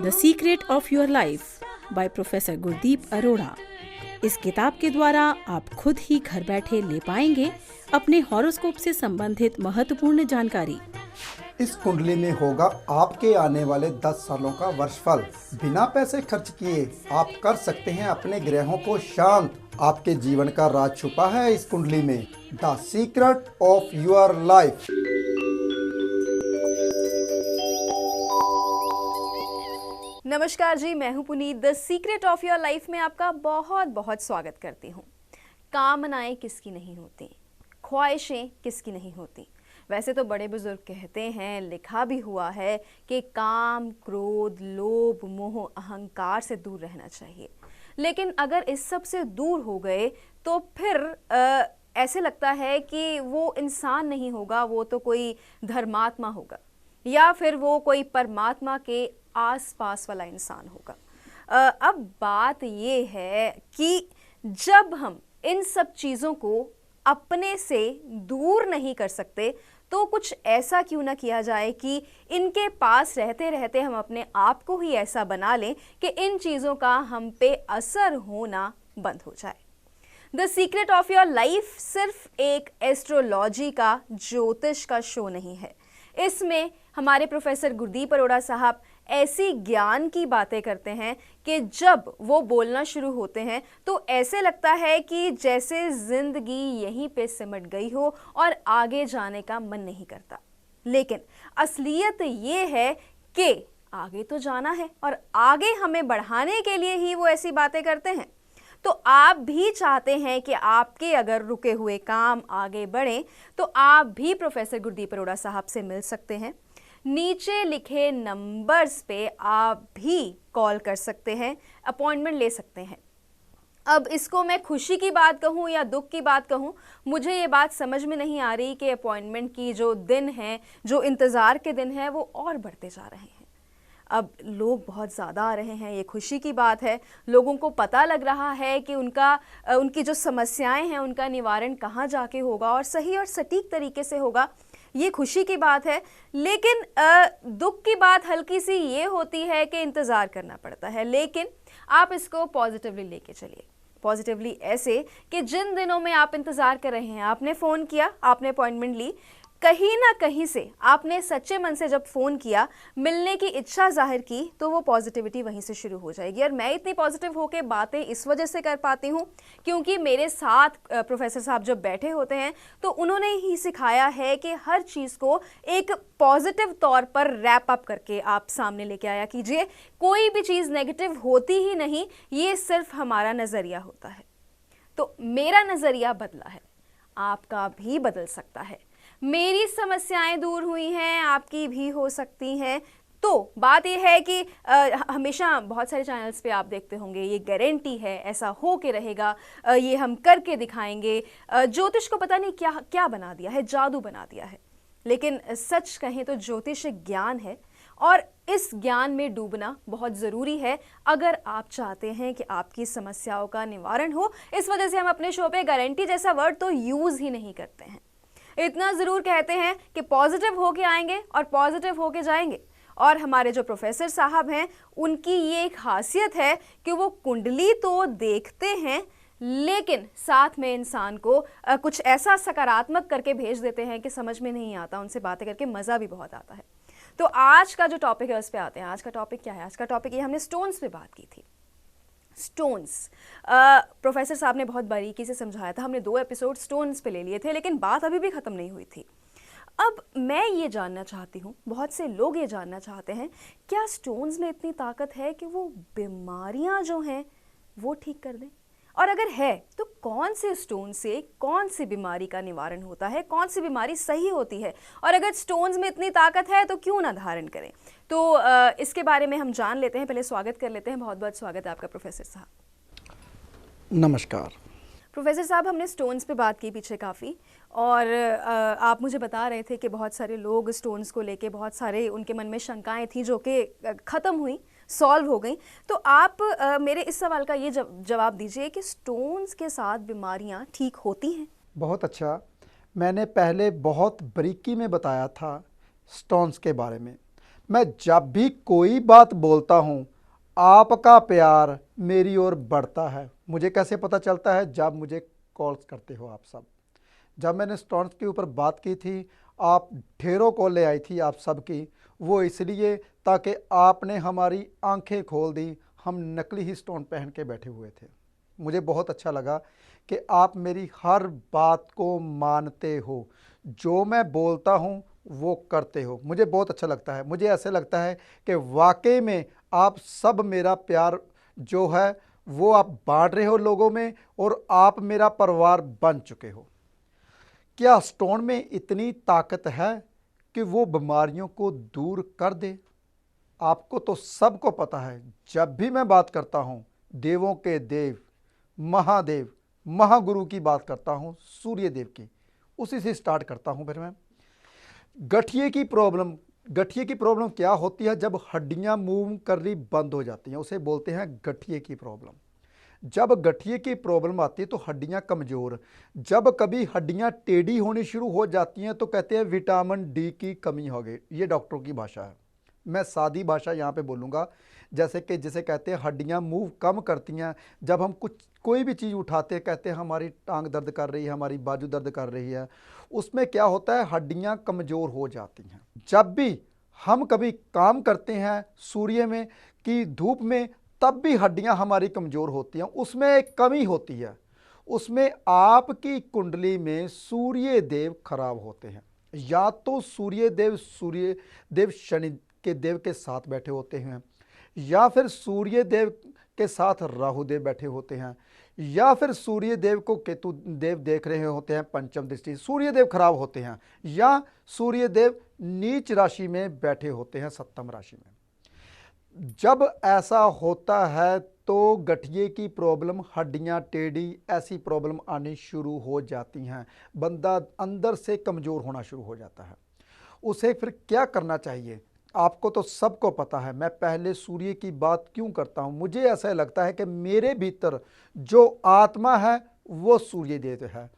The secret of your life by professor Gurdeep Arora. इस किताब के द्वारा आप खुद ही घर बैठे ले पाएंगे अपने हॉरोस्कोप से संबंधित महत्वपूर्ण जानकारी। इस कुंडली में होगा आपके आने वाले 10 सालों का वर्षफल। बिना पैसे खर्च किए आप कर सकते हैं अपने ग्रहों को शांत। आपके जीवन का राज छुपा है इस कुंडली में। The secret of your life. नमस्कार जी, मैं हूं Puneet. The secret of your life में आपका बहुत बहुत स्वागत करती हूं। कामनाएं किसकी नहीं होती, ख्वाहिशें किसकी नहीं होती। वैसे तो बड़े बुजुर्ग कहते हैं, लिखा भी हुआ है कि काम, क्रोध, लोभ, मोह, अहंकार से दूर रहना चाहिए। लेकिन अगर इस सब से दूर हो गए तो फिर ऐसे लगता है कि वो इंसान नहीं होगा, वो तो कोई धर्मात्मा होगा या फिर वो कोई परमात्मा के आसपास वाला इंसान होगा। अब बात ये है कि जब हम इन सब चीज़ों को अपने से दूर नहीं कर सकते तो कुछ ऐसा क्यों ना किया जाए कि इनके पास रहते रहते हम अपने आप को ही ऐसा बना लें कि इन चीज़ों का हम पे असर होना बंद हो जाए। The secret of your life सिर्फ एक एस्ट्रोलॉजी का, ज्योतिष का शो नहीं है। इसमें हमारे प्रोफेसर गुरदीप अरोड़ा साहब ऐसी ज्ञान की बातें करते हैं कि जब वो बोलना शुरू होते हैं तो ऐसे लगता है कि जैसे जिंदगी यहीं पे सिमट गई हो और आगे जाने का मन नहीं करता। लेकिन असलियत ये है कि आगे तो जाना है और आगे हमें बढ़ाने के लिए ही वो ऐसी बातें करते हैं। तो आप भी चाहते हैं कि आपके अगर रुके हुए काम आगे बढ़ें तो आप भी प्रोफेसर गुरदीप अरोड़ा साहब से मिल सकते हैं। नीचे लिखे नंबर्स पे आप भी कॉल कर सकते हैं, अपॉइंटमेंट ले सकते हैं। अब इसको मैं खुशी की बात कहूँ या दुख की बात कहूँ, मुझे ये बात समझ में नहीं आ रही कि अपॉइंटमेंट की जो दिन है, जो इंतज़ार के दिन हैं, वो और बढ़ते जा रहे हैं। अब लोग बहुत ज़्यादा आ रहे हैं, ये खुशी की बात है। लोगों को पता लग रहा है कि उनकी जो समस्याएं हैं उनका निवारण कहाँ जाके होगा और सही और सटीक तरीके से होगा। ये खुशी की बात है। लेकिन दुख की बात हल्की सी ये होती है कि इंतज़ार करना पड़ता है। लेकिन आप इसको पॉजिटिवली लेके चलिए। पॉजिटिवली ऐसे कि जिन दिनों में आप इंतज़ार कर रहे हैं, आपने फ़ोन किया, आपने अपॉइंटमेंट ली, कहीं ना कहीं से आपने सच्चे मन से जब फ़ोन किया, मिलने की इच्छा जाहिर की, तो वो पॉजिटिविटी वहीं से शुरू हो जाएगी। और मैं इतनी पॉजिटिव होकर बातें इस वजह से कर पाती हूँ क्योंकि मेरे साथ प्रोफेसर साहब जब बैठे होते हैं तो उन्होंने ही सिखाया है कि हर चीज़ को एक पॉजिटिव तौर पर रैप अप करके आप सामने लेके आया कीजिए। कोई भी चीज़ नेगेटिव होती ही नहीं, ये सिर्फ हमारा नज़रिया होता है। तो मेरा नज़रिया बदला है, आपका भी बदल सकता है। मेरी समस्याएं दूर हुई हैं, आपकी भी हो सकती हैं। तो बात यह है कि हमेशा बहुत सारे चैनल्स पे आप देखते होंगे, ये गारंटी है, ऐसा हो के रहेगा, ये हम करके दिखाएंगे। ज्योतिष को पता नहीं क्या क्या बना दिया है, जादू बना दिया है। लेकिन सच कहें तो ज्योतिष एक ज्ञान है और इस ज्ञान में डूबना बहुत ज़रूरी है अगर आप चाहते हैं कि आपकी समस्याओं का निवारण हो। इस वजह से हम अपने शो पे गारंटी जैसा वर्ड तो यूज़ ही नहीं करते हैं। इतना ज़रूर कहते हैं कि पॉजिटिव होके आएंगे और पॉजिटिव होके जाएंगे। और हमारे जो प्रोफेसर साहब हैं, उनकी ये एक खासियत है कि वो कुंडली तो देखते हैं लेकिन साथ में इंसान को कुछ ऐसा सकारात्मक करके भेज देते हैं कि समझ में नहीं आता। उनसे बातें करके मज़ा भी बहुत आता है। तो आज का जो टॉपिक है उस पर आते हैं। आज का टॉपिक क्या है? आज का टॉपिक ये, हमने स्टोन्स पे बात की थी। स्टोन्स, प्रोफेसर साहब ने बहुत बारीकी से समझाया था। हमने 2 एपिसोड स्टोन्स पे ले लिए थे, लेकिन बात अभी भी ख़त्म नहीं हुई थी। अब मैं ये जानना चाहती हूँ, बहुत से लोग ये जानना चाहते हैं, क्या स्टोन्स में इतनी ताकत है कि वो बीमारियाँ जो हैं वो ठीक कर दें? और अगर है तो कौन से स्टोन से कौन सी बीमारी का निवारण होता है, कौन सी बीमारी सही होती है? और अगर स्टोन्स में इतनी ताकत है तो क्यों ना धारण करें? तो इसके बारे में हम जान लेते हैं। पहले स्वागत कर लेते हैं। बहुत बहुत स्वागत है आपका प्रोफेसर साहब। नमस्कार प्रोफेसर साहब, हमने स्टोन्स पे बात की पीछे काफ़ी, और आप मुझे बता रहे थे कि बहुत सारे लोग स्टोन्स को लेके, बहुत सारे उनके मन में शंकाएं थी जो कि ख़त्म हुई, सॉल्व हो गई। तो आप मेरे इस सवाल का ये जवाब दीजिए कि स्टोन्स के साथ बीमारियां ठीक होती हैं? बहुत अच्छा। मैंने पहले बहुत बारीकी में बताया था स्टोन्स के बारे में। मैं जब भी कोई बात बोलता हूँ आपका प्यार मेरी ओर बढ़ता है। मुझे कैसे पता चलता है? जब मुझे कॉल्स करते हो आप सब। जब मैंने स्टोन्स के ऊपर बात की थी, आप ढेरों कॉल ले आई थी आप सब की, वो इसलिए ताकि आपने हमारी आंखें खोल दी। हम नकली ही स्टोन पहन के बैठे हुए थे। मुझे बहुत अच्छा लगा कि आप मेरी हर बात को मानते हो, जो मैं बोलता हूँ वो करते हो। मुझे बहुत अच्छा लगता है। मुझे ऐसे लगता है कि वाकई में आप सब मेरा प्यार जो है वो आप बांट रहे हो लोगों में, और आप मेरा परिवार बन चुके हो। क्या स्टोन में इतनी ताकत है कि वो बीमारियों को दूर कर दे? आपको तो सबको पता है, जब भी मैं बात करता हूँ देवों के देव, महादेव, महागुरु की बात करता हूँ, सूर्य देव की, उसी से स्टार्ट करता हूँ। फिर मैं गठिए की प्रॉब्लम क्या होती है? जब हड्डियां मूव करनी बंद हो जाती हैं, उसे बोलते हैं गठिए की प्रॉब्लम। जब गठिए की प्रॉब्लम आती है तो हड्डियां कमज़ोर, जब कभी हड्डियां टेढ़ी होनी शुरू हो जाती हैं तो कहते हैं विटामिन डी की कमी हो गई। ये डॉक्टरों की भाषा है। मैं सादी भाषा यहाँ पे बोलूँगा, जैसे कि जिसे कहते हैं हड्डियां मूव कम करती हैं। जब हम कोई भी चीज़ उठाते हैं, कहते हैं हमारी टांग दर्द कर रही है, हमारी बाजू दर्द कर रही है, उसमें क्या होता है? हड्डियां कमज़ोर हो जाती हैं। जब भी हम कभी काम करते हैं सूर्य में की धूप में, तब भी हड्डियां हमारी कमज़ोर होती हैं। उसमें एक कमी होती है, उसमें आपकी कुंडली में सूर्य देव खराब होते हैं। या तो सूर्य देव शनि के देव के साथ बैठे होते हैं, या फिर सूर्य देव के साथ राहु देव बैठे होते हैं, या फिर सूर्य देव को केतु देव देख रहे होते हैं पंचम दृष्टि, सूर्य देव खराब होते हैं, या सूर्य देव नीच राशि में बैठे होते हैं, सप्तम राशि में। जब ऐसा होता है तो गठिए की प्रॉब्लम, हड्डियां टेढ़ी, ऐसी प्रॉब्लम आनी शुरू हो जाती हैं। बंदा अंदर से कमज़ोर होना शुरू हो जाता है। उसे फिर क्या करना चाहिए? आपको तो सबको पता है। मैं पहले सूर्य की बात क्यों करता हूं? मुझे ऐसा लगता है कि मेरे भीतर जो आत्मा है वो सूर्य देव है।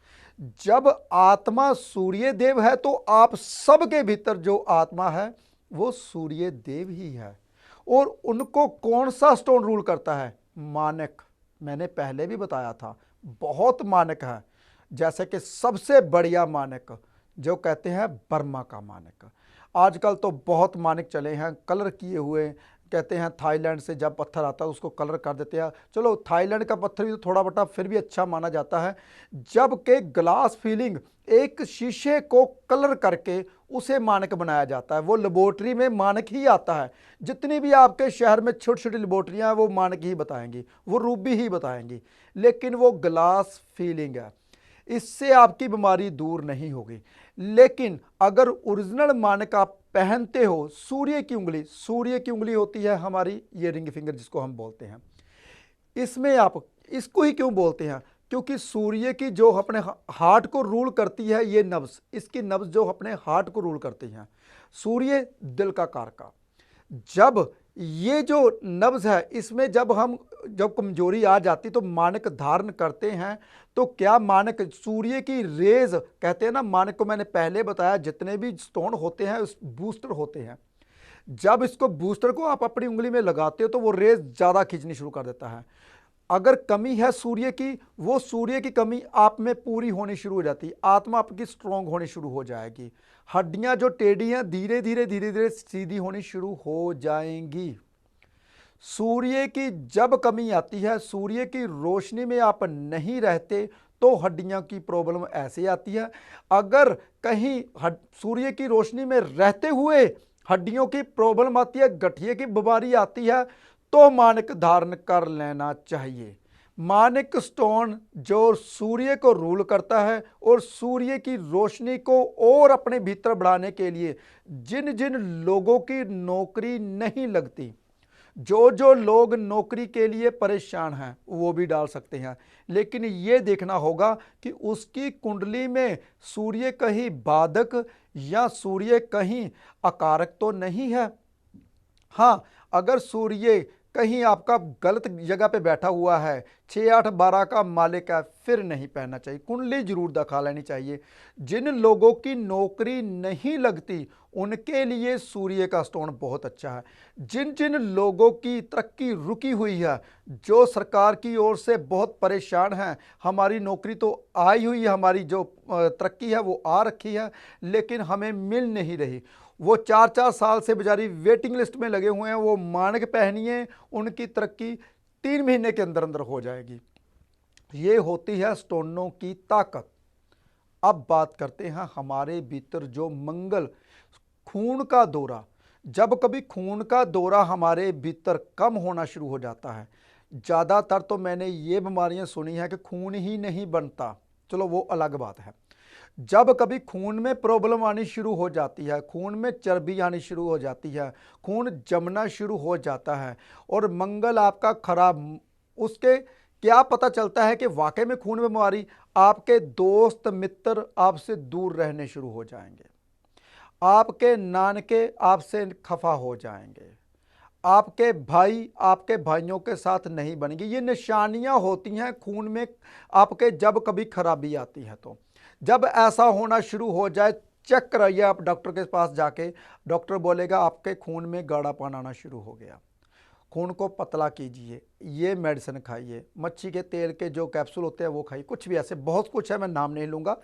जब आत्मा सूर्य देव है तो आप सबके भीतर जो आत्मा है वो सूर्य देव ही है। और उनको कौन सा स्टोन रूल करता है? मानक। मैंने पहले भी बताया था, बहुत मानक है। जैसे कि सबसे बढ़िया मानक जो कहते हैं बर्मा का मानक। आजकल तो बहुत मानक चले हैं कलर किए हुए, कहते हैं थाईलैंड से जब पत्थर आता है उसको कलर कर देते हैं। चलो थाईलैंड का पत्थर भी तो थोड़ा बटा फिर भी अच्छा माना जाता है, जबकि ग्लास फिलिंग एक शीशे को कलर करके उसे मानक बनाया जाता है। वो लेबोरेटरी में मानक ही आता है। जितनी भी आपके शहर में छोटी छोटी लेबोरेटरियाँ हैं वो मानक ही बताएंगी, वो रूबी ही बताएंगी, लेकिन वो ग्लास फीलिंग है। इससे आपकी बीमारी दूर नहीं होगी। लेकिन अगर ओरिजिनल मानक आप पहनते हो, सूर्य की उंगली होती है हमारी, ये रिंग फिंगर जिसको हम बोलते हैं, इसमें आप इसको ही क्यों बोलते हैं? क्योंकि सूर्य की जो अपने हार्ट को रूल करती है ये नब्ज, इसकी नब्ज जो अपने हार्ट को रूल करती हैं। सूर्य दिल का कारका। जब ये जो नब्ज है इसमें जब कमजोरी आ जाती तो मानक धारण करते हैं। तो क्या मानक सूर्य की रेज कहते हैं ना, मानक को मैंने पहले बताया जितने भी स्टोन होते हैं उस बूस्टर होते हैं। जब इसको बूस्टर को आप अपनी उंगली में लगाते हो तो वो रेज ज़्यादा खींचनी शुरू कर देता है। अगर कमी है सूर्य की, वो सूर्य की कमी आप में पूरी होनी शुरू हो जाती है। आत्मा आपकी स्ट्रांग होनी शुरू हो जाएगी। हड्डियां जो टेढ़ी हैं धीरे धीरे सीधी होनी शुरू हो जाएंगी। सूर्य की जब कमी आती है, सूर्य की रोशनी में आप नहीं रहते तो हड्डियां की प्रॉब्लम ऐसे आती है। अगर कहीं सूर्य की रोशनी में रहते हुए हड्डियों की प्रॉब्लम आती है, गठिए की बीमारी आती है, तो मानक धारण कर लेना चाहिए। मानक स्टोन जो सूर्य को रूल करता है और सूर्य की रोशनी को और अपने भीतर बढ़ाने के लिए जिन जिन लोगों की नौकरी नहीं लगती, जो लोग नौकरी के लिए परेशान हैं वो भी डाल सकते हैं। लेकिन ये देखना होगा कि उसकी कुंडली में सूर्य कहीं बाधक या सूर्य कहीं अकारक तो नहीं है। हाँ, अगर सूर्य कहीं आपका गलत जगह पे बैठा हुआ है 6, 8, 12 का मालिक है फिर नहीं पहनना चाहिए। कुंडली जरूर दिखा लेनी चाहिए। जिन लोगों की नौकरी नहीं लगती उनके लिए सूर्य का स्टोन बहुत अच्छा है। जिन जिन लोगों की तरक्की रुकी हुई है, जो सरकार की ओर से बहुत परेशान हैं, हमारी नौकरी तो आई हुई है, हमारी जो तरक्की है वो आ रखी है, लेकिन हमें मिल नहीं रही, वो 4-4 साल से बेचारी वेटिंग लिस्ट में लगे हुए हैं, वो मानक पहनिए उनकी तरक्की 3 महीने के अंदर अंदर हो जाएगी। ये होती है स्टोनों की ताकत। अब बात करते हैं हमारे भीतर जो मंगल, खून का दौरा, जब कभी खून का दौरा हमारे भीतर कम होना शुरू हो जाता है, ज़्यादातर तो मैंने ये बीमारियां सुनी है कि खून ही नहीं बनता, चलो वो अलग बात है। जब कभी खून में प्रॉब्लम आनी शुरू हो जाती है, खून में चर्बी आनी शुरू हो जाती है, खून जमना शुरू हो जाता है और मंगल आपका खराब, उसके क्या पता चलता है कि वाकई में खून में बीमारी, आपके दोस्त मित्र आपसे दूर रहने शुरू हो जाएंगे, आपके नानके आपसे खफा हो जाएंगे, आपके भाई आपके भाइयों के साथ नहीं बनेंगे। ये निशानियां होती हैं खून में आपके जब कभी खराबी आती है। तो जब ऐसा होना शुरू हो जाए, चेक कराइए आप डॉक्टर के पास जाके, डॉक्टर बोलेगा आपके खून में गाढ़ापन आना शुरू हो गया, खून को पतला कीजिए, ये मेडिसिन खाइए, मच्छी के तेल के जो कैप्सूल होते हैं वो खाइए, कुछ भी ऐसे बहुत कुछ है, मैं नाम नहीं लूँगा,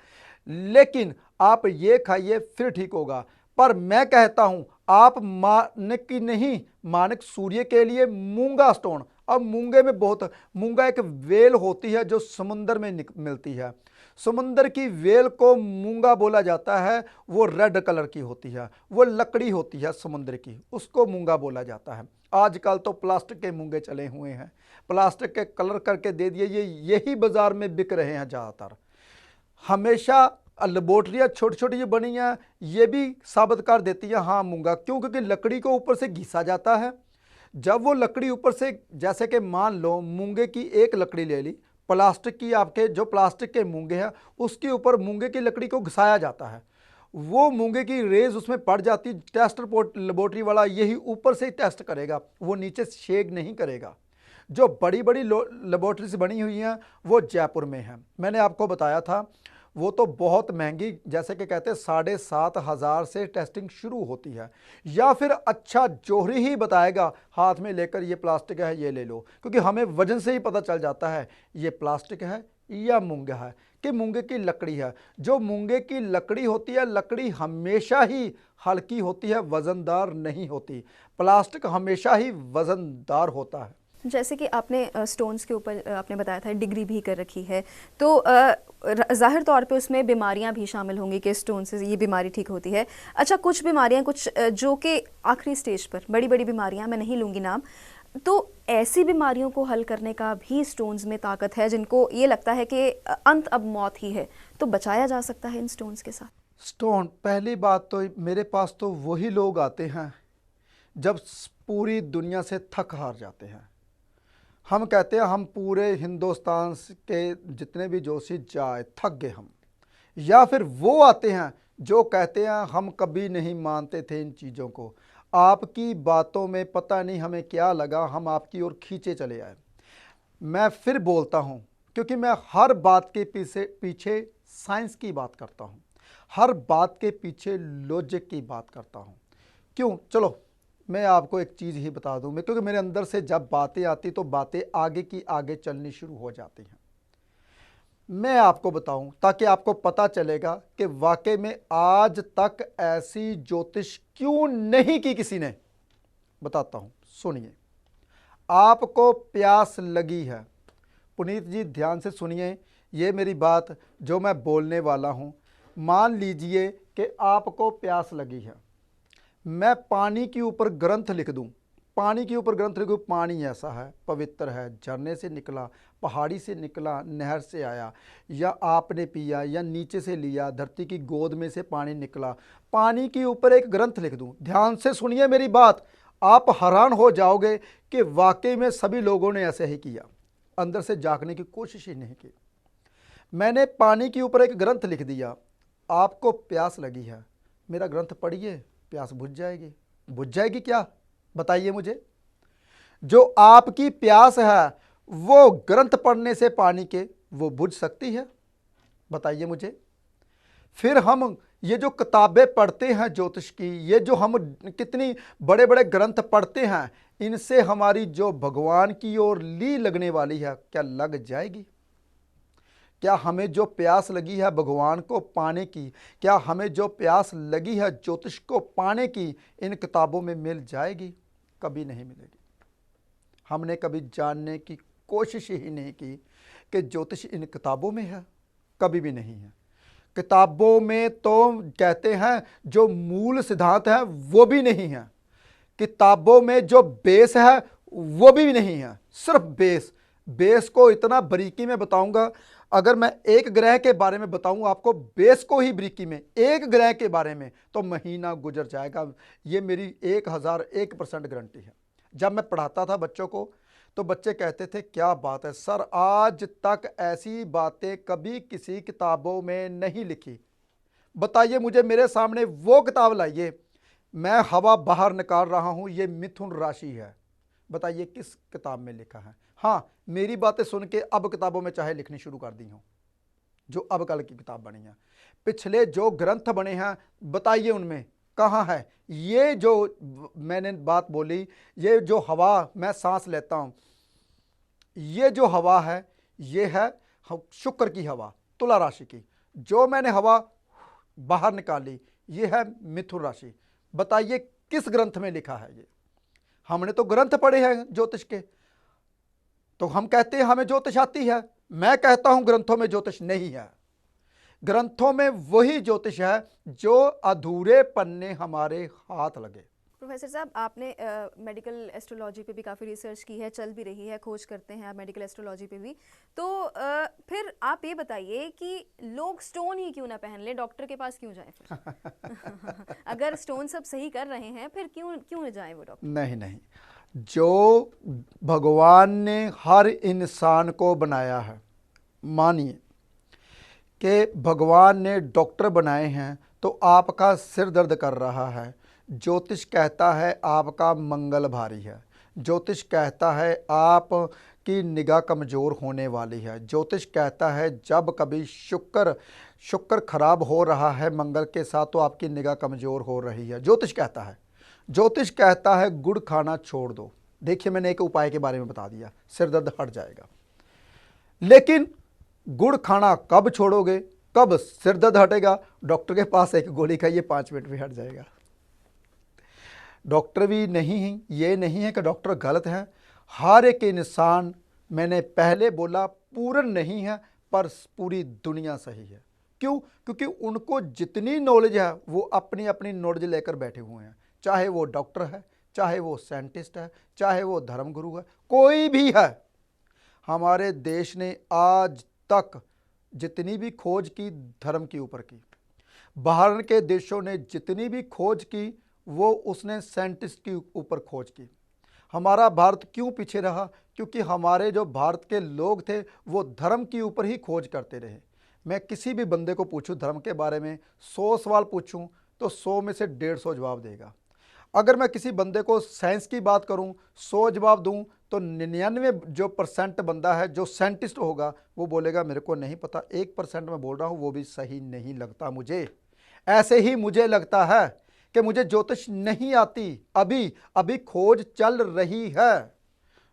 लेकिन आप ये खाइए फिर ठीक होगा। पर मैं कहता हूं आप मानक की नहीं, मानक सूर्य के लिए मूंगा स्टोन। अब मूंगे में बहुत, मूंगा एक वेल होती है जो समुद्र में मिलती है, समुद्र की वेल को मूंगा बोला जाता है, वो रेड कलर की होती है, वो लकड़ी होती है समुद्र की, उसको मूंगा बोला जाता है। आजकल तो प्लास्टिक के मूंगे चले हुए हैं, प्लास्टिक के कलर करके दे दिए, यही बाजार में बिक रहे हैं ज़्यादातर। हमेशा लेबोरेटरियाँ छोटी छोटी जो बनी हैं ये भी साबित कर देती है हाँ मूंगा, क्यों? क्योंकि लकड़ी को ऊपर से घिसा जाता है। जब वो लकड़ी ऊपर से, जैसे कि मान लो मूंगे की एक लकड़ी ले ली, प्लास्टिक की, आपके जो प्लास्टिक के मूंगे हैं उसके ऊपर मूंगे की लकड़ी को घिसाया जाता है, वो मूंगे की रेज उसमें पड़ जाती। टेस्ट रिपोर्ट लेबोरेटरी वाला यही ऊपर से ही टेस्ट करेगा, वो नीचे शेक नहीं करेगा। जो बड़ी बड़ी लेबोरेटरीज बनी हुई हैं वो जयपुर में हैं, मैंने आपको बताया था, वो तो बहुत महंगी, जैसे कि कहते हैं 7,500 से टेस्टिंग शुरू होती है। या फिर अच्छा जोहरी ही बताएगा हाथ में लेकर, ये प्लास्टिक है ये ले लो, क्योंकि हमें वजन से ही पता चल जाता है ये प्लास्टिक है या मूंगा है, कि मूंगे की लकड़ी है। जो मूंगे की लकड़ी होती है, लकड़ी हमेशा ही हल्की होती है, वजनदार नहीं होती। प्लास्टिक हमेशा ही वजनदार होता है। जैसे कि आपने स्टोन्स के ऊपर आपने बताया था डिग्री भी कर रखी है, तो ज़ाहिर तौर पे उसमें बीमारियां भी शामिल होंगी कि स्टोन से ये बीमारी ठीक होती है। अच्छा, कुछ बीमारियां, कुछ जो कि आखिरी स्टेज पर, बड़ी बड़ी बीमारियां, मैं नहीं लूँगी नाम, तो ऐसी बीमारियों को हल करने का भी स्टोन्स में ताकत है, जिनको ये लगता है कि अंत अब मौत ही है, तो बचाया जा सकता है इन स्टोन्स के साथ? स्टोन, पहली बात तो मेरे पास तो वही लोग आते हैं जब पूरी दुनिया से थक हार जाते हैं। हम कहते हैं हम पूरे हिंदुस्तान के जितने भी जोशी जाए थक गए हम, या फिर वो आते हैं जो कहते हैं हम कभी नहीं मानते थे इन चीज़ों को, आपकी बातों में पता नहीं हमें क्या लगा, हम आपकी ओर खींचे चले आए। मैं फिर बोलता हूँ, क्योंकि मैं हर बात के पीछे साइंस की बात करता हूँ, हर बात के पीछे लॉजिक की बात करता हूँ। क्यों? चलो मैं आपको एक चीज़ ही बता दूं, मैं, क्योंकि मेरे अंदर से जब बातें आती तो बातें आगे की आगे चलनी शुरू हो जाती हैं। मैं आपको बताऊं ताकि आपको पता चलेगा कि वाकई में आज तक ऐसी ज्योतिष क्यों नहीं की किसी ने। बताता हूं, सुनिए। आपको प्यास लगी है, पुनीत जी ध्यान से सुनिए, ये मेरी बात जो मैं बोलने वाला हूं। मान लीजिए कि आपको प्यास लगी है, मैं पानी के ऊपर ग्रंथ लिख दूं, पानी के ऊपर ग्रंथ लिखूं, पानी ऐसा है, पवित्र है, झरने से निकला, पहाड़ी से निकला, नहर से आया, या आपने पिया, या नीचे से लिया, धरती की गोद में से पानी निकला, पानी के ऊपर एक ग्रंथ लिख दूं। ध्यान से सुनिए मेरी बात, आप हैरान हो जाओगे कि वाकई में सभी लोगों ने ऐसे ही किया, अंदर से जागने की कोशिश ही नहीं की। मैंने पानी के ऊपर एक ग्रंथ लिख दिया, आपको प्यास लगी है, मेरा ग्रंथ पढ़िए, प्यास बुझ जाएगी। बुझ जाएगी क्या? बताइए मुझे। जो आपकी प्यास है वो ग्रंथ पढ़ने से पानी के वो बुझ सकती है? बताइए मुझे। फिर हम ये जो किताबें पढ़ते हैं ज्योतिष की, ये जो हम कितनी बड़े बड़े ग्रंथ पढ़ते हैं, इनसे हमारी जो भगवान की ओर ली लगने वाली है, क्या लग जाएगी? क्या हमें जो प्यास लगी है भगवान को पाने की, क्या हमें जो प्यास लगी है ज्योतिष को पाने की, इन किताबों में मिल जाएगी? कभी नहीं मिलेगी। हमने कभी जानने की कोशिश ही नहीं की कि ज्योतिष इन किताबों में है, कभी भी नहीं है। किताबों में तो कहते हैं जो मूल सिद्धांत है वो भी नहीं है, किताबों में जो बेस है वो भी नहीं है, सिर्फ बेस को इतना बारीकी में बताऊंगा। अगर मैं एक ग्रह के बारे में बताऊं आपको, बेस को ही बारीकी में, एक ग्रह के बारे में, तो महीना गुजर जाएगा। ये मेरी 1001% गारंटी है। जब मैं पढ़ाता था बच्चों को तो बच्चे कहते थे क्या बात है सर, आज तक ऐसी बातें कभी किसी किताबों में नहीं लिखी। बताइए मुझे, मेरे सामने वो किताब लाइए, मैं हवा बाहर निकाल रहा हूं, ये मिथुन राशि है, बताइए किस किताब में लिखा है? हाँ, मेरी बातें सुन के अब किताबों में चाहे लिखनी शुरू कर दी हो, जो अब कल की किताब बनी है। पिछले जो ग्रंथ बने हैं बताइए उनमें कहाँ है ये जो मैंने बात बोली, ये जो हवा मैं सांस लेता हूँ, ये जो हवा है ये है शुक्र की हवा, तुला राशि की। जो मैंने हवा बाहर निकाली ये है मिथुन राशि। बताइए किस ग्रंथ में लिखा है ये? हमने तो ग्रंथ पढ़े हैं ज्योतिष के, तो हम कहते हैं हमें ज्योतिष आती है। मैं कहता हूं ग्रंथों में ज्योतिष नहीं है। ग्रंथों में वही ज्योतिष है जो अधूरे पन्ने हमारे हाथ लगे। प्रोफेसर साहब, आपने मेडिकल एस्ट्रोलॉजी पे भी काफ़ी रिसर्च की है, चल भी रही है, खोज करते हैं आप मेडिकल एस्ट्रोलॉजी पे भी। तो फिर आप ये बताइए कि लोग स्टोन ही क्यों ना पहन लें, डॉक्टर के पास क्यों जाएं फिर? अगर स्टोन सब सही कर रहे हैं फिर क्यों ना जाएं वो डॉक्टर? नहीं, जो भगवान ने हर इंसान को बनाया है, मानिए कि भगवान ने डॉक्टर बनाए हैं तो आपका सिर दर्द कर रहा है, ज्योतिष कहता है आपका मंगल भारी है, ज्योतिष कहता है आपकी निगाह कमज़ोर होने वाली है, ज्योतिष कहता है जब कभी शुक्र खराब हो रहा है मंगल के साथ तो आपकी निगाह कमज़ोर हो रही है, ज्योतिष कहता है। ज्योतिष कहता है गुड़ खाना छोड़ दो। देखिए मैंने एक उपाय के बारे में बता दिया, सिर दर्द हट जाएगा। लेकिन गुड़ खाना कब छोड़ोगे, कब सिर दर्द हटेगा? डॉक्टर के पास एक गोली खाइए 5 मिनट में हट जाएगा। डॉक्टर भी नहीं है, ये नहीं है कि डॉक्टर गलत हैं। हर एक इंसान, मैंने पहले बोला, पूर्ण नहीं है पर पूरी दुनिया सही है। क्यों? क्योंकि उनको जितनी नॉलेज है वो अपनी अपनी नॉलेज लेकर बैठे हुए हैं, चाहे वो डॉक्टर है, चाहे वो साइंटिस्ट है, चाहे वो धर्मगुरु है, कोई भी है। हमारे देश ने आज तक जितनी भी खोज की धर्म के ऊपर की, बाहर के देशों ने जितनी भी खोज की वो उसने साइंटिस्ट के ऊपर खोज की। हमारा भारत क्यों पीछे रहा? क्योंकि हमारे जो भारत के लोग थे वो धर्म के ऊपर ही खोज करते रहे। मैं किसी भी बंदे को पूछूं धर्म के बारे में, 100 सवाल पूछूं तो 100 में से 150 जवाब देगा। अगर मैं किसी बंदे को साइंस की बात करूं, 100 जवाब दूं तो 99% बंदा है जो साइंटिस्ट होगा वो बोलेगा मेरे को नहीं पता, 1% मैं बोल रहा हूं वो भी सही नहीं लगता मुझे। ऐसे ही मुझे लगता है कि मुझे ज्योतिष नहीं आती, अभी खोज चल रही है।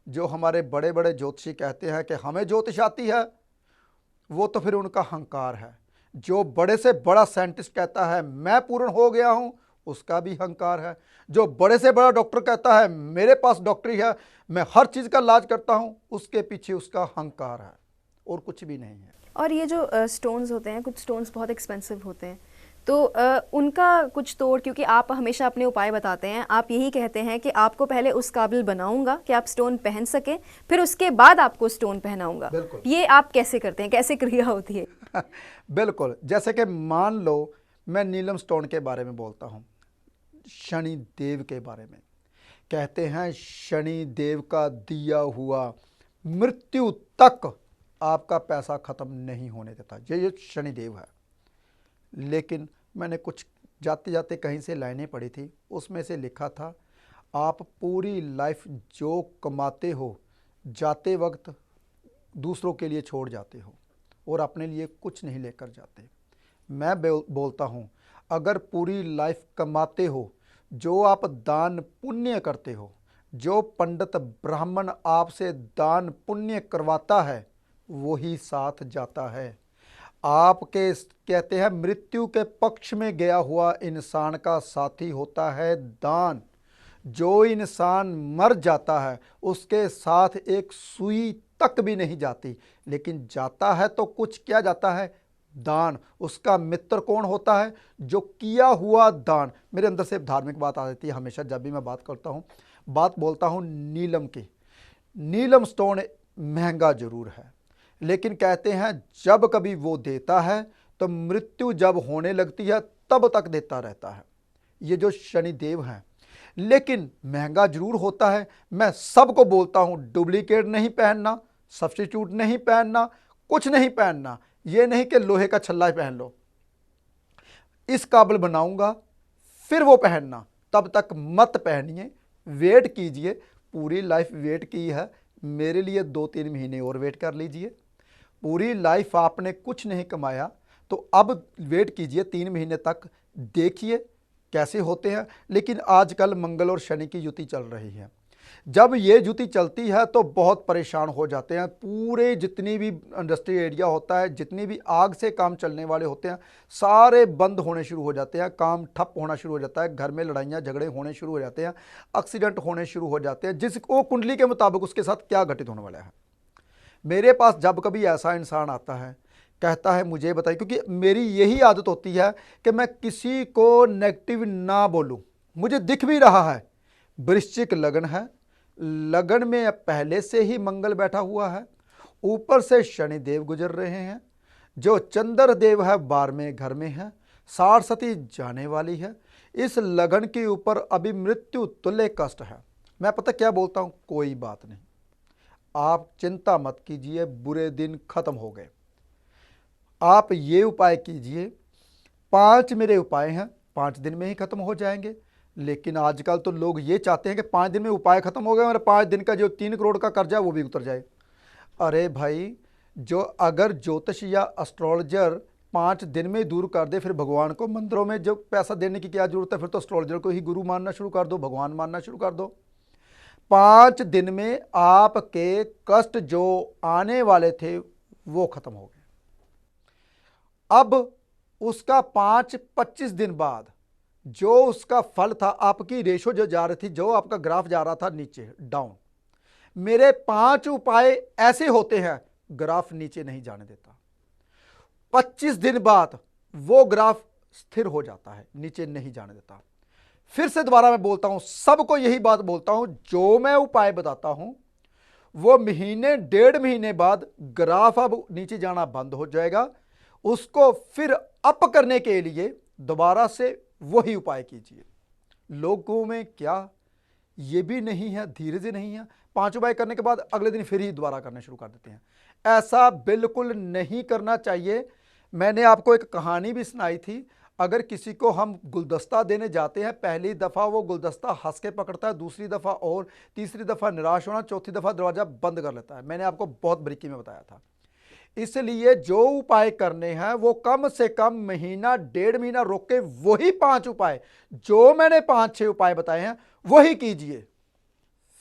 जो हमारे बड़े बड़े ज्योतिषी कहते हैं कि हमें ज्योतिष आती है, वो तो फिर उनका अहंकार है। जो बड़े से बड़ा साइंटिस्ट कहता है मैं पूर्ण हो गया हूं, उसका भी अहंकार है। जो बड़े से बड़ा डॉक्टर कहता है मेरे पास डॉक्टरी है, मैं हर चीज़ का इलाज करता हूं, उसके पीछे उसका अहंकार है और कुछ भी नहीं है। और ये जो स्टोन्स होते हैं, कुछ स्टोन्स बहुत एक्सपेंसिव होते हैं, तो उनका कुछ तोड़, क्योंकि आप हमेशा अपने उपाय बताते हैं, आप यही कहते हैं कि आपको पहले उस काबिल बनाऊंगा कि आप स्टोन पहन सकें, फिर उसके बाद आपको स्टोन पहनाऊंगा। ये आप कैसे करते हैं, कैसे क्रिया होती है? बिल्कुल, जैसे कि मान लो मैं नीलम स्टोन के बारे में बोलता हूँ, शनि देव के बारे में कहते हैं शनि देव का दिया हुआ मृत्यु तक आपका पैसा ख़त्म नहीं होने देता, ये शनि देव है। लेकिन मैंने कुछ जाते जाते कहीं से लाइनें पढ़ी थी, उसमें से लिखा था आप पूरी लाइफ जो कमाते हो जाते वक्त दूसरों के लिए छोड़ जाते हो और अपने लिए कुछ नहीं लेकर जाते। मैं बोलता हूँ, अगर पूरी लाइफ कमाते हो, जो आप दान पुण्य करते हो, जो पंडित ब्राह्मण आपसे दान पुण्य करवाता है, वही साथ जाता है। आपके कहते हैं मृत्यु के पक्ष में गया हुआ इंसान का साथी होता है दान। जो इंसान मर जाता है उसके साथ एक सुई तक भी नहीं जाती, लेकिन जाता है तो कुछ क्या जाता है, दान। उसका मित्र कौन होता है, जो किया हुआ दान। मेरे अंदर से धार्मिक बात आ जाती है हमेशा जब भी मैं बात करता हूँ, बात बोलता हूँ नीलम की। नीलम स्टोन महंगा जरूर है, लेकिन कहते हैं जब कभी वो देता है तो मृत्यु जब होने लगती है तब तक देता रहता है। ये जो शनिदेव हैं, लेकिन महंगा जरूर होता है। मैं सबको बोलता हूँ डुप्लीकेट नहीं पहनना, सब्स्टिट्यूट नहीं पहनना, कुछ नहीं पहनना। ये नहीं कि लोहे का छल्ला ही पहन लो, इस काबिल बनाऊंगा फिर वो पहनना, तब तक मत पहनिए। वेट कीजिए, पूरी लाइफ वेट की है, मेरे लिए 2-3 महीने और वेट कर लीजिए। पूरी लाइफ आपने कुछ नहीं कमाया तो अब वेट कीजिए 3 महीने तक, देखिए कैसे होते हैं। लेकिन आजकल मंगल और शनि की युति चल रही है। जब ये युति चलती है तो बहुत परेशान हो जाते हैं। पूरे जितनी भी इंडस्ट्री एरिया होता है, जितनी भी आग से काम चलने वाले होते हैं, सारे बंद होने शुरू हो जाते हैं, काम ठप होना शुरू हो जाता है, घर में लड़ाइयाँ झगड़े होने शुरू हो जाते हैं, एक्सीडेंट होने शुरू हो जाते हैं, जिसको कुंडली के मुताबिक उसके साथ क्या घटित होने वाला है। मेरे पास जब कभी ऐसा इंसान आता है, कहता है मुझे बताइए, क्योंकि मेरी यही आदत होती है कि मैं किसी को नेगेटिव ना बोलूं। मुझे दिख भी रहा है वृश्चिक लगन है, लगन में पहले से ही मंगल बैठा हुआ है, ऊपर से शनि देव गुजर रहे हैं, जो चंद्र देव है 12वें घर में है, सारस्वती जाने वाली है। इस लगन के ऊपर अभी मृत्यु तुल्य कष्ट है। मैं पता क्या बोलता हूं, कोई बात नहीं, आप चिंता मत कीजिए, बुरे दिन खत्म हो गए। आप ये उपाय कीजिए, 5 मेरे उपाय हैं, 5 दिन में ही खत्म हो जाएंगे। लेकिन आजकल तो लोग ये चाहते हैं कि 5 दिन में उपाय खत्म हो गए, मेरे 5 दिन का जो 3 करोड़ का कर्जा है वो भी उतर जाए। अरे भाई, जो अगर ज्योतिष या एस्ट्रोलॉजर 5 दिन में दूर कर दे, फिर भगवान को मंदिरों में जो पैसा देने की क्या जरूरत है? फिर तो एस्ट्रोलॉजर को ही गुरु मानना शुरू कर दो, भगवान मानना शुरू कर दो। 5 दिन में आपके कष्ट जो आने वाले थे वो खत्म हो गए। अब उसका 5-25 दिन बाद जो उसका फल था, आपकी रेशो जो जा रही थी, जो आपका ग्राफ जा रहा था नीचे डाउन, मेरे 5 उपाय ऐसे होते हैं ग्राफ नीचे नहीं जाने देता। 25 दिन बाद वो ग्राफ स्थिर हो जाता है, नीचे नहीं जाने देता। फिर से दोबारा मैं बोलता हूं, सबको यही बात बोलता हूं, जो मैं उपाय बताता हूं वो महीने 1.5 महीने बाद ग्राफ अब नीचे जाना बंद हो जाएगा। उसको फिर अप करने के लिए दोबारा से वही उपाय कीजिए। लोगों में क्या ये भी नहीं है, धीरज नहीं है, 5 उपाय करने के बाद अगले दिन फिर ही दोबारा करने शुरू कर देते हैं। ऐसा बिल्कुल नहीं करना चाहिए। मैंने आपको एक कहानी भी सुनाई थी, अगर किसी को हम गुलदस्ता देने जाते हैं, पहली दफ़ा वो गुलदस्ता हंस के पकड़ता है, दूसरी दफ़ा और, तीसरी दफ़ा निराश होना, चौथी दफ़ा दरवाज़ा बंद कर लेता है। मैंने आपको बहुत बारीकी में बताया था। इसलिए जो उपाय करने हैं वो कम से कम महीना 1.5 महीना रोक के वही 5 उपाय, जो मैंने 5-6 उपाय बताए हैं वही कीजिए।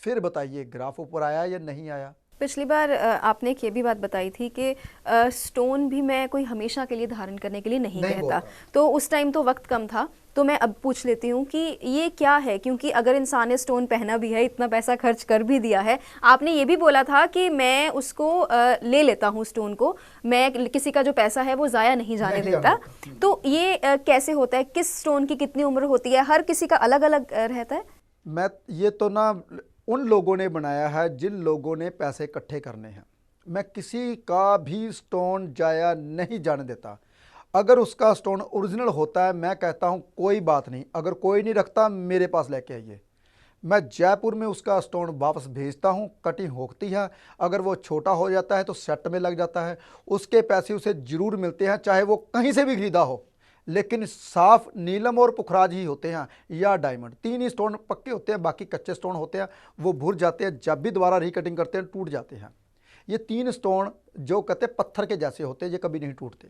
फिर बताइए ग्राफ ऊपर आया या नहीं आया। पिछली बार आपने एक ये भी बात बताई थी कि स्टोन भी मैं कोई हमेशा के लिए धारण करने के लिए नहीं कहता, तो उस टाइम तो वक्त कम था, तो मैं अब पूछ लेती हूँ कि ये क्या है, क्योंकि अगर इंसान ने स्टोन पहना भी है, इतना पैसा खर्च कर भी दिया है, आपने ये भी बोला था कि मैं उसको ले लेता हूँ स्टोन को, मैं किसी का जो पैसा है वो ज़ाया नहीं जाने देता। तो ये कैसे होता है, किस स्टोन की कितनी उम्र होती है, हर किसी का अलग अलग रहता है? मैं ये तो ना उन लोगों ने बनाया है जिन लोगों ने पैसे इकट्ठे करने हैं। मैं किसी का भी स्टोन जाया नहीं जाने देता। अगर उसका स्टोन ओरिजिनल होता है, मैं कहता हूँ कोई बात नहीं, अगर कोई नहीं रखता मेरे पास लेके आइए, मैं जयपुर में उसका स्टोन वापस भेजता हूँ, कटिंग होती है। अगर वो छोटा हो जाता है तो सेट में लग जाता है, उसके पैसे उसे ज़रूर मिलते हैं, चाहे वो कहीं से भी खरीदा हो। लेकिन साफ नीलम और पुखराज ही होते हैं या डायमंड, 3 ही स्टोन पक्के होते हैं, बाकी कच्चे स्टोन होते हैं, वो भुर जाते हैं, जब भी दोबारा रिकटिंग करते हैं टूट जाते हैं। ये 3 स्टोन जो कहते हैं पत्थर के जैसे होते हैं, ये कभी नहीं टूटते।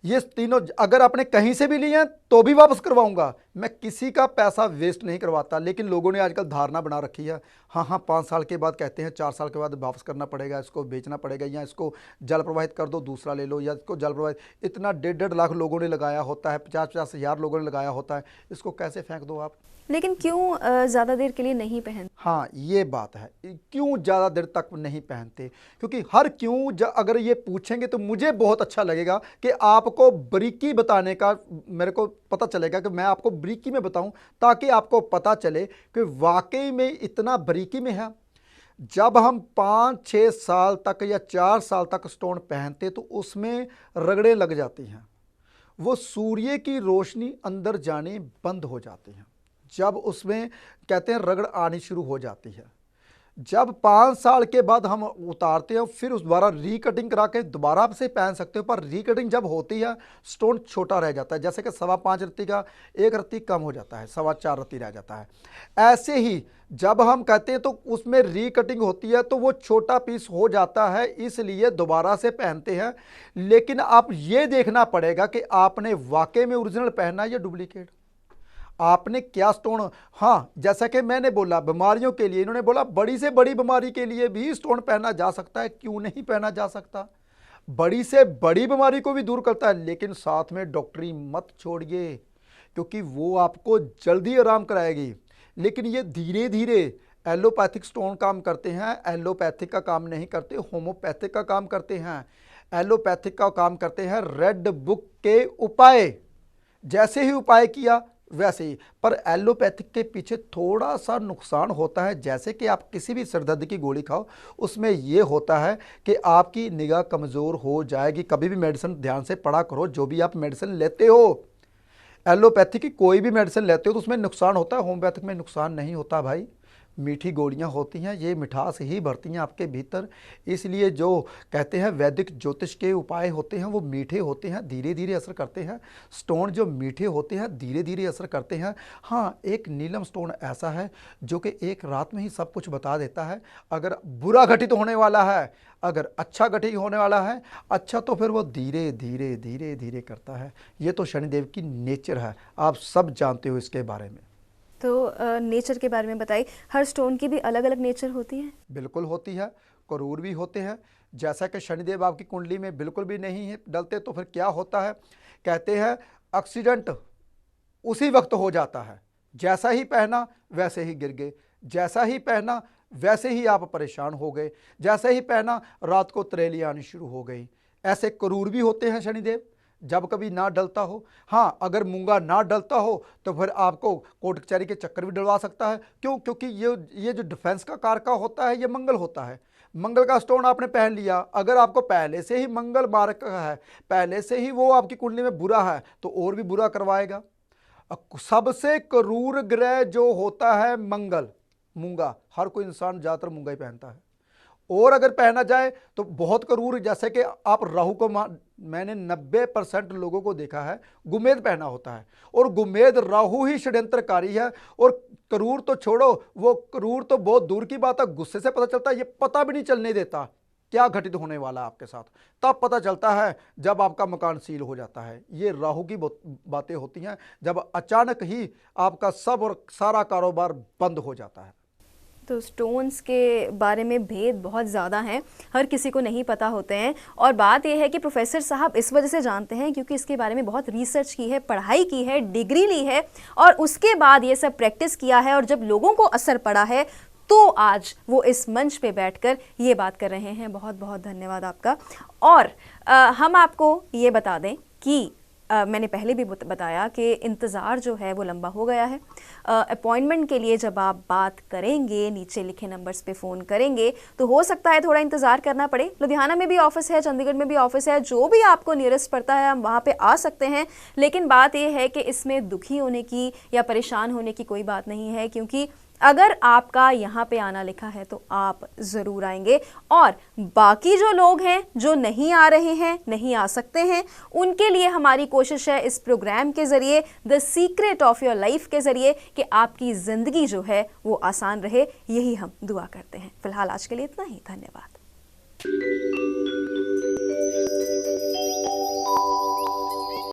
ये तीनों अगर आपने कहीं से भी लिए हैं तो भी वापस करवाऊंगा, मैं किसी का पैसा वेस्ट नहीं करवाता। लेकिन लोगों ने आजकल धारणा बना रखी है, हाँ 5 साल के बाद कहते हैं 4 साल के बाद वापस करना पड़ेगा, इसको बेचना पड़ेगा, या इसको जल प्रवाहित कर दो दूसरा ले लो, या इसको जल प्रवाहित, इतना 1.5 लाख लोगों ने लगाया होता है, 50-50 हज़ार लोगों ने लगाया होता है, इसको कैसे फेंक दो आप। लेकिन क्यों ज़्यादा देर के लिए नहीं पहन? हाँ ये बात है, क्यों ज़्यादा देर तक नहीं पहनते, क्योंकि हर क्यों अगर ये पूछेंगे तो मुझे बहुत अच्छा लगेगा कि आपको बारीकी बताने का मेरे को पता चलेगा, कि मैं आपको बारीकी में बताऊं ताकि आपको पता चले कि वाकई में इतना बारीकी में है। जब हम 5-6 साल तक या 4 साल तक स्टोन पहनते तो उसमें रगड़े लग जाती हैं, वो सूर्य की रोशनी अंदर जाने बंद हो जाती हैं, जब उसमें कहते हैं रगड़ आनी शुरू हो जाती है। जब 5 साल के बाद हम उतारते हैं फिर उस दोबारा रीकटिंग करा के दोबारा से पहन सकते हो, पर रीकटिंग जब होती है स्टोन छोटा रह जाता है, जैसे कि 5.25 रत्ती का 1 रत्ती कम हो जाता है, 4.25 रत्ती रह जाता है। ऐसे ही जब हम कहते हैं तो उसमें रीकटिंग होती है तो वो छोटा पीस हो जाता है, इसलिए दोबारा से पहनते हैं। लेकिन आप ये देखना पड़ेगा कि आपने वाकई में ओरिजिनल पहना या डुप्लीकेट, आपने क्या स्टोन। हाँ जैसा कि मैंने बोला बीमारियों के लिए, इन्होंने बोला बड़ी से बड़ी बीमारी के लिए भी स्टोन पहना जा सकता है, क्यों नहीं पहना जा सकता, बड़ी से बड़ी बीमारी को भी दूर करता है। लेकिन साथ में डॉक्टरी मत छोड़िए, क्योंकि वो आपको जल्दी आराम कराएगी। लेकिन ये धीरे धीरे एलोपैथिक स्टोन काम करते हैं, एलोपैथिक का काम नहीं करते, होम्योपैथिक का काम करते हैं। एलोपैथिक का काम करते हैं रेड बुक के उपाय, जैसे ही उपाय किया वैसे ही। पर एलोपैथिक के पीछे थोड़ा सा नुकसान होता है, जैसे कि आप किसी भी सिरदर्द की गोली खाओ उसमें ये होता है कि आपकी निगाह कमज़ोर हो जाएगी। कभी भी मेडिसिन ध्यान से पढ़ा करो, जो भी आप मेडिसिन लेते हो, एलोपैथिक की कोई भी मेडिसिन लेते हो तो उसमें नुकसान होता है, होम्योपैथिक में नुकसान नहीं होता भाई। मीठी गोलियां होती हैं, ये मिठास ही भरती हैं आपके भीतर। इसलिए जो कहते हैं वैदिक ज्योतिष के उपाय होते हैं वो मीठे होते हैं, धीरे धीरे असर करते हैं। स्टोन जो मीठे होते हैं धीरे धीरे असर करते हैं। हाँ एक नीलम स्टोन ऐसा है जो कि एक रात में ही सब कुछ बता देता है। अगर बुरा घटित होने वाला है, अगर अच्छा घटित होने वाला है, अच्छा तो फिर वो धीरे धीरे धीरे धीरे करता है। ये तो शनिदेव की नेचर है, आप सब जानते हो इसके बारे में। तो नेचर के बारे में बताइए, हर स्टोन की भी अलग अलग नेचर होती है? बिल्कुल होती है, करूर भी होते हैं। जैसा कि शनिदेव आपकी कुंडली में बिल्कुल भी नहीं है डलते तो फिर क्या होता है, कहते हैं एक्सीडेंट उसी वक्त हो जाता है, जैसा ही पहना वैसे ही गिर गए, जैसा ही पहना वैसे ही आप परेशान हो गए, जैसे ही पहना रात को त्रेली आनी शुरू हो गई। ऐसे करूर भी होते हैं शनिदेव जब कभी ना डलता हो। हाँ अगर मूंगा ना डलता हो तो फिर आपको कोर्ट कचहरी के चक्कर भी डलवा सकता है। क्यों? क्योंकि ये जो डिफेंस का कारका होता है ये मंगल होता है। मंगल का स्टोन आपने पहन लिया, अगर आपको पहले से ही मंगल मार्क है, पहले से ही वो आपकी कुंडली में बुरा है तो और भी बुरा करवाएगा। सबसे क्रूर ग्रह जो होता है मंगल, मूंगा, हर कोई इंसान ज़्यादातर मूंगा ही पहनता है। और अगर पहना जाए तो बहुत क्रूर, जैसे कि आप राहु को मैंने 90% लोगों को देखा है गुमेद पहना होता है, और गुमेद राहु ही षड्यंत्रकारी है। और क्रूर तो छोड़ो, वो क्रूर तो बहुत दूर की बात है, गुस्से से पता चलता है, ये पता भी नहीं चलने देता क्या घटित होने वाला है आपके साथ। तब पता चलता है जब आपका मकान सील हो जाता है। ये राहु की बातें होती हैं, जब अचानक ही आपका सब और सारा कारोबार बंद हो जाता है। तो स्टोन्स के बारे में भेद बहुत ज़्यादा हैं, हर किसी को नहीं पता होते हैं। और बात यह है कि प्रोफेसर साहब इस वजह से जानते हैं क्योंकि इसके बारे में बहुत रिसर्च की है, पढ़ाई की है, डिग्री ली है, और उसके बाद ये सब प्रैक्टिस किया है। और जब लोगों को असर पड़ा है तो आज वो इस मंच पे बैठकर ये बात कर रहे हैं। बहुत बहुत धन्यवाद आपका। और हम आपको ये बता दें कि मैंने पहले भी बताया कि इंतज़ार जो है वो लंबा हो गया है। अपॉइंटमेंट के लिए जब आप बात करेंगे, नीचे लिखे नंबर्स पे फ़ोन करेंगे, तो हो सकता है थोड़ा इंतज़ार करना पड़े। लुधियाना में भी ऑफिस है, चंडीगढ़ में भी ऑफिस है, जो भी आपको नियरेस्ट पड़ता है हम वहाँ पे आ सकते हैं। लेकिन बात यह है कि इसमें दुखी होने की या परेशान होने की कोई बात नहीं है, क्योंकि अगर आपका यहाँ पे आना लिखा है तो आप ज़रूर आएंगे। और बाकी जो लोग हैं जो नहीं आ रहे हैं, नहीं आ सकते हैं, उनके लिए हमारी कोशिश है इस प्रोग्राम के ज़रिए, the secret of your life के ज़रिए, कि आपकी ज़िंदगी जो है वो आसान रहे। यही हम दुआ करते हैं। फ़िलहाल आज के लिए इतना ही। धन्यवाद।